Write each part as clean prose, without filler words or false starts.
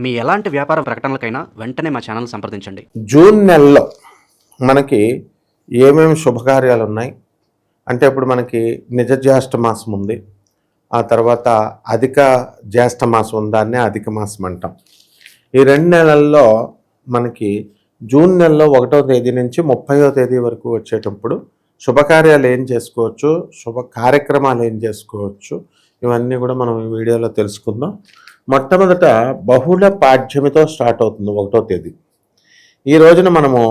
మీ ఎలాంటి వ్యాపార ప్రకటనలకైనా వెంటనే మా ఛానల్ సంప్రదించండి. జూన్ నెలలో మనకి ఏమేమి శుభకార్యాలు ఉన్నాయి అంటే ఇప్పుడు మనకి నిజ జ్యేష్ఠ మాసం ఉంది, ఆ తర్వాత అధిక జ్యేష్ఠ మాసం ఉంది, దాన్నే అధిక మాసం అంటాం. ఈ 2 నెలల్లో మనకి జూన్ నెలలో 1వ తేదీ నుంచి 30వ తేదీ వరకు వచ్చేటప్పుడు శుభకార్యాలు ఏం చేసుకోవచ్చు, శుభ కార్యక్రమాలు ఏం చేసుకోవచ్చు, ఇవన్నీ కూడా మనం ఈ వీడియోలో తెలుసుకుందాం. మొట్టమొదట బహుళ పాడ్యమితో స్టార్ట్ అవుతుంది 1వ తేదీ. ఈ రోజున మనము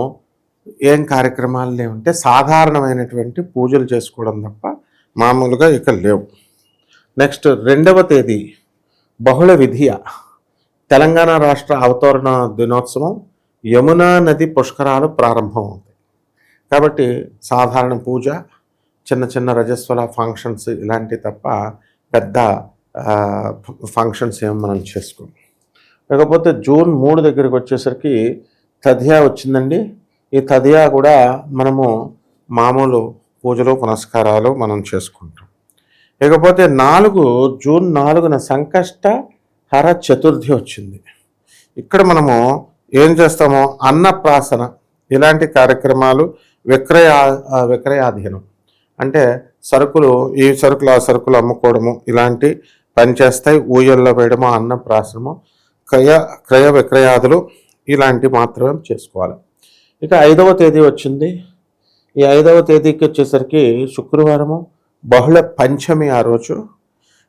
ఏం కార్యక్రమాలు లేవంటే సాధారణమైనటువంటి పూజలు చేసుకోవడం తప్ప మామూలుగా ఇక లేవు. నెక్స్ట్ 2వ తేదీ బహుళ విధియ, తెలంగాణ రాష్ట్ర అవతరణ దినోత్సవం, యమునా నది పుష్కరాలు ప్రారంభం అవుతాయి. కాబట్టి సాధారణ పూజ, చిన్న చిన్న రజస్వల ఫంక్షన్స్ ఇలాంటివి తప్ప పెద్ద ఫంక్షన్స్ ఏం మనం చేసుకోం. లేకపోతే జూన్ 3 దగ్గరికి వచ్చేసరికి తదియా వచ్చిందండి. ఈ తదియా కూడా మనము మామూలు పూజలు పునస్కారాలు మనం చేసుకుంటాం. లేకపోతే జూన్ 4న సంకష్ట హర చతుర్థి వచ్చింది. ఇక్కడ మనము ఏం చేస్తామో అన్నప్రాసన ఇలాంటి కార్యక్రమాలు, విక్రయాధీనం అంటే సరుకులు, ఈ సరుకులు ఆ సరుకులు అమ్ముకోవడము ఇలాంటి పనిచేస్తాయి. ఊయల్లో వేయడము, అన్నప్రాసనము, క్రయ విక్రయాదులు ఇలాంటివి మాత్రమే చేసుకోవాలి. ఇక 5వ తేదీ వచ్చింది. ఈ 5వ తేదీకి వచ్చేసరికి శుక్రవారము, బహుళ పంచమి ఆ రోజు.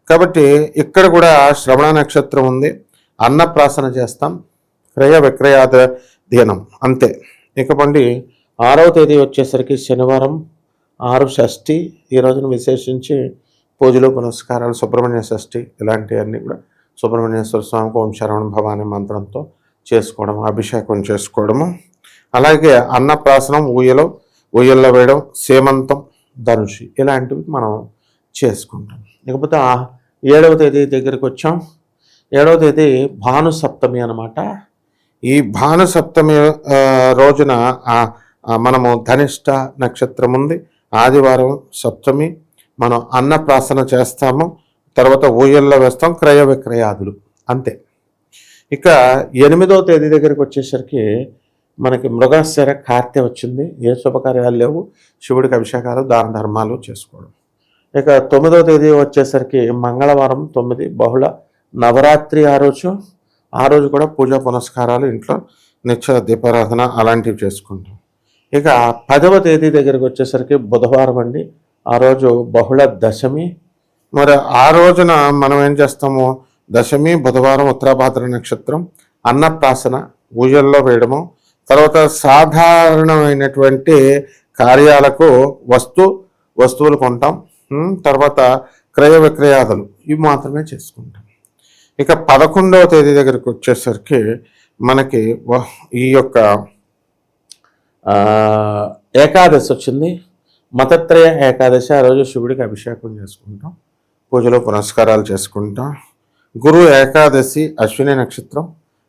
కాబట్టి ఇక్కడ కూడా శ్రవణ నక్షత్రం ఉంది, అన్నప్రాసన చేస్తాం, క్రయ విక్రయాద దినం అంతే. ఇకపోండి 6వ తేదీ వచ్చేసరికి శనివారం, 6 షష్ఠి. ఈ రోజున విశేషించి పూజలు పునస్కారాలు, సుబ్రహ్మణ్య షష్ఠి ఇలాంటివన్నీ కూడా సుబ్రహ్మణ్యేశ్వర స్వామికి ఓం శరవణ భవాని మంత్రంతో చేసుకోవడం, అభిషేకం చేసుకోవడము. అలాగే అన్నప్రాసనం, ఊయల్లో వేయడం, సేమంతం, ధనుషి ఇలాంటివి మనం చేసుకుంటాం. ఇకపోతే 7వ తేదీ దగ్గరికి వచ్చాం. 7వ తేదీ భానుసప్తమి అన్నమాట. ఈ భానుసప్తమి రోజున మనము ధనిష్ట నక్షత్రం ఉంది, ఆదివారం సప్తమి, మనం అన్నప్రాసన చేస్తాము, తర్వాత ఊయల్లో వేస్తాం, క్రయ విక్రయాదులు అంతే. ఇక 8వ తేదీ దగ్గరికి వచ్చేసరికి మనకి మృగశిర కార్తె వచ్చింది. ఏ శుభకార్యాలు లేవు, శివుడికి అభిషేకాలు, దాన ధర్మాలు చేసుకోవడం. ఇక 9వ తేదీ వచ్చేసరికి మంగళవారం 9, బహుళ నవరాత్రి ఆ రోజు కూడా పూజా పునస్కారాలు, ఇంట్లో నిత్య దీపారాధన అలాంటివి చేసుకుంటాం. ఇక 10వ తేదీ దగ్గరికి వచ్చేసరికి బుధవారం అండి. ఆ రోజు బహుళ దశమి. మరి ఆ రోజున మనం ఏం చేస్తాము, దశమి బుధవారం, ఉత్తరాభాద్ర నక్షత్రం, అన్నప్రాసన, ఊయల్లో వేయడము, తర్వాత సాధారణమైనటువంటి కార్యాలకు వస్తువులు కొంటాం, తర్వాత క్రయ విక్రయాదులు ఇవి మాత్రమే చేసుకుంటాం. ఇక 11వ తేదీ దగ్గరికి వచ్చేసరికి మనకి ఈ యొక్క ఏకాదశి వచ్చింది, మతత్రయ ఏకాదశి. ఆ రోజు శివుడికి అభిషేకం చేసుకుంటాం, పూజలు పునస్కారాలు చేసుకుంటాం. గురు ఏకాదశి అశ్విని నక్షత్రం,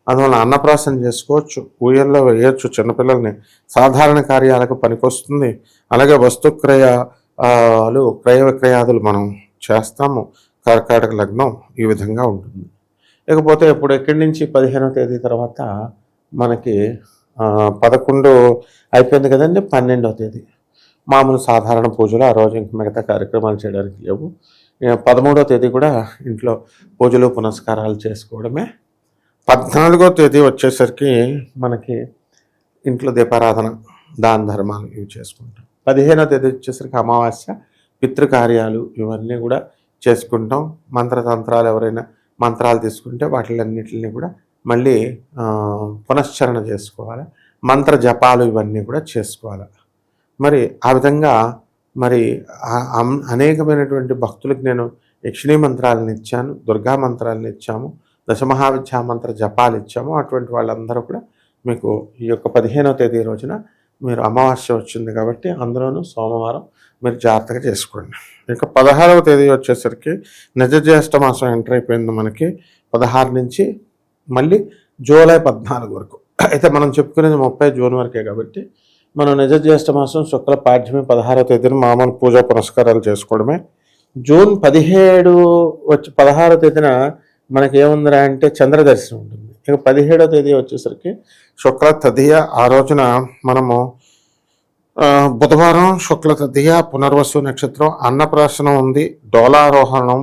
అందువల్ల అన్నప్రాసన చేసుకోవచ్చు, ఊయల్లో వేయచ్చు, చిన్నపిల్లల్ని సాధారణ కార్యాలకు పనికొస్తుంది. అలాగే వస్తుక్రయాలు, క్రయ విక్రయాదులు మనం చేస్తాము. కర్కాటక లగ్నం ఈ విధంగా ఉంటుంది. ఇకపోతే ఇప్పుడు ఇక్కడి నుంచి 15వ తేదీ తర్వాత మనకి 11 అయిపోయింది కదండి. 12వ తేదీ మామూలు సాధారణ పూజలు, ఆ రోజు ఇంక మిగతా కార్యక్రమాలు చేయడానికి లేవు. 13వ తేదీ కూడా ఇంట్లో పూజలు పునస్కారాలు చేసుకోవడమే. 14వ తేదీ వచ్చేసరికి మనకి ఇంట్లో దీపారాధన, దాన ధర్మాలు ఇవి చేసుకుంటాం. 15వ తేదీ వచ్చేసరికి అమావాస్య, పితృకార్యాలు ఇవన్నీ కూడా చేసుకుంటాం. మంత్రతంత్రాలు, ఎవరైనా మంత్రాలు తీసుకుంటే వాటిలన్నిటిని కూడా మళ్ళీ పునశ్చరణ చేసుకోవాలి, మంత్ర జపాలు ఇవన్నీ కూడా చేసుకోవాలి. మరి ఆ విధంగా మరి అనేకమైనటువంటి భక్తులకు నేను యక్షిణీ మంత్రాలను ఇచ్చాను, దుర్గా మంత్రాలను ఇచ్చాము, దశమహావిద్యా మంత్ర జపాలు ఇచ్చాము. అటువంటి వాళ్ళందరూ కూడా మీకు ఈ యొక్క 15వ తేదీ రోజున మీరు అమావాస్య వచ్చింది కాబట్టి అందులోనూ సోమవారం మీరు జాగ్రత్తగా చేసుకోండి. ఇక 16వ తేదీ వచ్చేసరికి నిజ జ్యేష్ఠ మాసం ఎంటర్ అయిపోయింది మనకి. 16 నుంచి మళ్ళీ జూలై 14 వరకు. అయితే మనం చెప్పుకునేది 30 జూన్ వరకే కాబట్టి మనం నిజ జ్యేష్ఠ మాసం శుక్ల పాడ్యమి 16వ తేదీన మామూలు పూజా పునస్కారాలు చేసుకోవడమే. జూన్ 16వ తేదీన మనకి ఏముందిరా అంటే చంద్ర దర్శనం ఉంటుంది. ఇక 17వ తేదీ వచ్చేసరికి శుక్ల తదియ. ఆ రోజున మనము బుధవారం శుక్ల తదియ, పునర్వసు నక్షత్రం, అన్నప్రాశనం ఉంది, డోలారోహణం,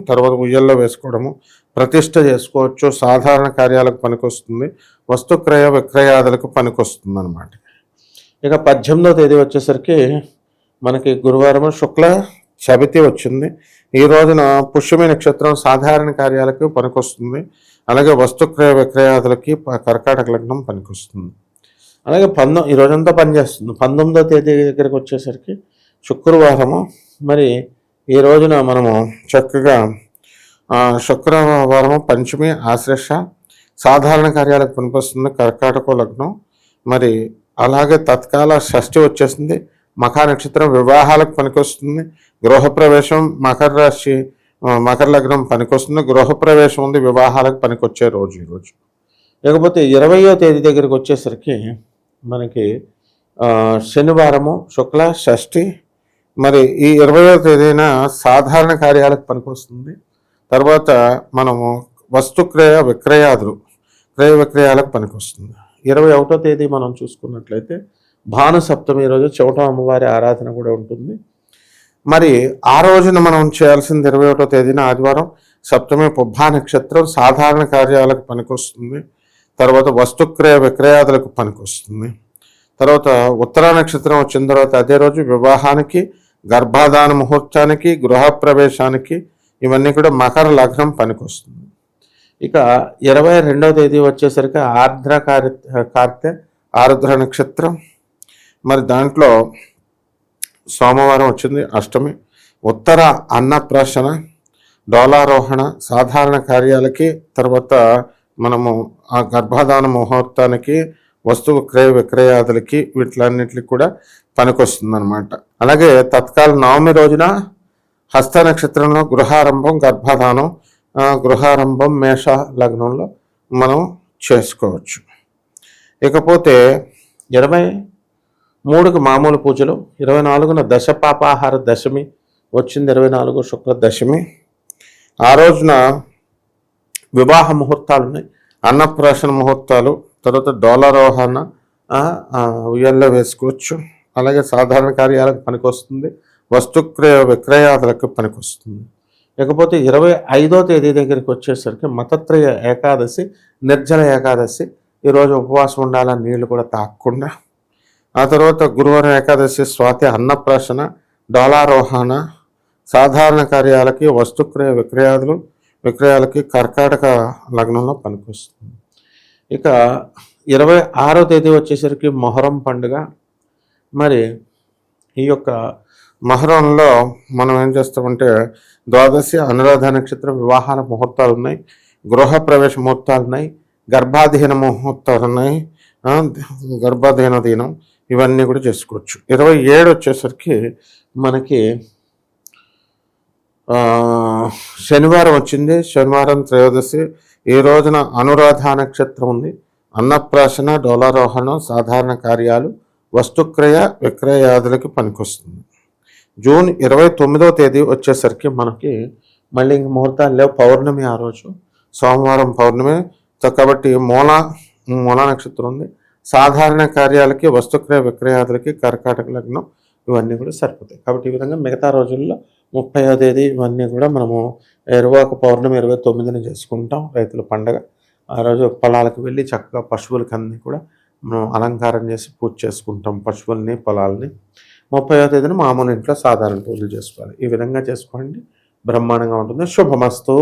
తర్వాత ఉయ్యల్లో వేసుకోవడము, ప్రతిష్ట చేసుకోవచ్చు, సాధారణ కార్యాలకు పనికొస్తుంది, వస్తు క్రయ విక్రయాదులకు పనికొస్తుంది అనమాట. ఇక 18వ తేదీ వచ్చేసరికి మనకి గురువారం శుక్ల చవితి వచ్చింది. ఈ రోజున పుష్యమి నక్షత్రం, సాధారణ కార్యాలకు పనికొస్తుంది, అలాగే వస్తు క్రయ విక్రయాదులకి కర్కాటక లగ్నం పనికొస్తుంది. అలాగే ఈ రోజంతా పనిచేస్తుంది. 19వ తేదీ దగ్గరికి వచ్చేసరికి శుక్రవారము. మరి ఈ రోజున మనము చక్కగా శుక్రవారము పంచమి ఆశ్లేష, సాధారణ కార్యాలకు పనికొస్తుంది, కర్కాటక లగ్నం. మరి అలాగే తత్కాల షష్ఠి వచ్చేసింది, మఖా నక్షత్రం, వివాహాలకు పనికొస్తుంది, గృహప్రవేశం, మకర రాశి మకర లగ్నం పనికొస్తుంది, గృహప్రవేశం ఉంది, వివాహాలకు పనికొచ్చే రోజు ఈరోజు. లేకపోతే 20వ తేదీ దగ్గరికి వచ్చేసరికి మనకి శనివారము శుక్ల షష్ఠి. మరి ఈ 20వ తేదీన సాధారణ కార్యాలకు పనికొస్తుంది. తర్వాత మనము వస్తు క్రయ విక్రయాలకు పనికొస్తుంది. 21వ తేదీ మనం చూసుకున్నట్లయితే భాను సప్తమి రోజు చౌట అమ్మవారి ఆరాధన కూడా ఉంటుంది. మరి ఆ రోజున మనం చేయాల్సింది 21వ తేదీన ఆదివారం సప్తమి పుబ్బా నక్షత్రం, సాధారణ కార్యాలకు పనికొస్తుంది, తర్వాత వస్తుక్రయ విక్రయాదులకు పనికొస్తుంది. తర్వాత ఉత్తరా నక్షత్రం వచ్చిన తర్వాత అదే రోజు వివాహానికి, గర్భాధాన ముహూర్తానికి, గృహప్రవేశానికి, ఇవన్నీ కూడా మకర లగ్నం పనికొస్తుంది. ఇక 22వ తేదీ వచ్చేసరికి ఆర్ద్ర నక్షత్రం. మరి దాంట్లో సోమవారం వచ్చింది అష్టమి, ఉత్తర అన్నప్రాశన, డోలారోహణ, సాధారణ కార్యాలకి, తర్వాత మనము ఆ గర్భాధాన ముహూర్తానికి, వస్తువు క్రయ విక్రయాదులకి, వీటిలన్నిటికి కూడా పనికొస్తుంది అనమాట. అలాగే తత్కాల నవమి రోజున హస్త నక్షత్రంలో గృహారంభం, గర్భాధానం, గృహారంభం మేష లగ్నంలో మనం చేసుకోవచ్చు. ఇకపోతే 23కి మామూలు పూజలు, 24న దశపాపాహార దశమి వచ్చింది, 24 శుక్ల దశమి. ఆ రోజున వివాహ ముహూర్తాలు ఉన్నాయి, అన్నప్రాశన ముహూర్తాలు, తర్వాత డోలారోహణ, ఉయ్యల్లో వేసుకోవచ్చు, అలాగే సాధారణ కార్యాలకు పనికొస్తుంది, వస్తుక్రయ విక్రయాదులకు పనికొస్తుంది. లేకపోతే 25వ తేదీ దగ్గరికి వచ్చేసరికి మతత్రయ ఏకాదశి, నిర్జల ఏకాదశి. ఈరోజు ఉపవాసం ఉండాలని నీళ్లు కూడా తాగకుండా. ఆ తర్వాత గురువారం ఏకాదశి, స్వాతి అన్నప్రాశన, డోలారోహణ, సాధారణ కార్యాలకి, వస్తుక్రయ విక్రయాలకి కర్కాటక లగ్నంలో పనికొస్తుంది. ఇక 26వ తేదీ వచ్చేసరికి మొహరం పండుగ. మరి ఈ యొక్క మొహరంలో మనం ఏం చేస్తామంటే ద్వాదశి, అనురాధ నక్షత్రం, వివాహాల ముహూర్తాలు ఉన్నాయి, గృహప్రవేశ ముహూర్తాలు ఉన్నాయి, గర్భాధీన ముహూర్తాలు ఉన్నాయి, గర్భాధీన దినం, ఇవన్నీ కూడా చేసుకోవచ్చు. 27 వచ్చేసరికి మనకి శనివారం వచ్చింది, శనివారం త్రయోదశి. ఈ రోజున అనురాధ నక్షత్రం ఉంది, అన్నప్రాశన, డోలారోహణం, సాధారణ కార్యాలు, వస్తుక్రయ విక్రయాదులకి పనికొస్తుంది. జూన్ 29వ తేదీ వచ్చేసరికి మనకి మళ్ళీ ఇంక ముహూర్తాలు లేవు, పౌర్ణమి ఆ రోజు, సోమవారం పౌర్ణమి. కాబట్టి మూలా నక్షత్రం ఉంది, సాధారణ కార్యాలకి, వస్తుక్రయ విక్రయాదులకి, కర్కాటక లగ్నం, ఇవన్నీ కూడా సరిపోతాయి. కాబట్టి ఈ విధంగా మిగతా రోజుల్లో 30వ తేదీ ఇవన్నీ కూడా మనము ఎరువాక పౌర్ణమి 29ని చేసుకుంటాం, రైతుల పండగ. ఆ రోజు పొలాలకు వెళ్ళి చక్కగా పశువులకి అన్నీ కూడా మనం అలంకారం చేసి పూజ చేసుకుంటాం, పశువుల్ని పొలాలని. 30వ తేదీన మామూలు ఇంట్లో సాధారణ పూజలు చేసుకోవాలి. ఈ విధంగా చేసుకోండి, బ్రహ్మాండంగా ఉంటుంది. శుభమస్తు.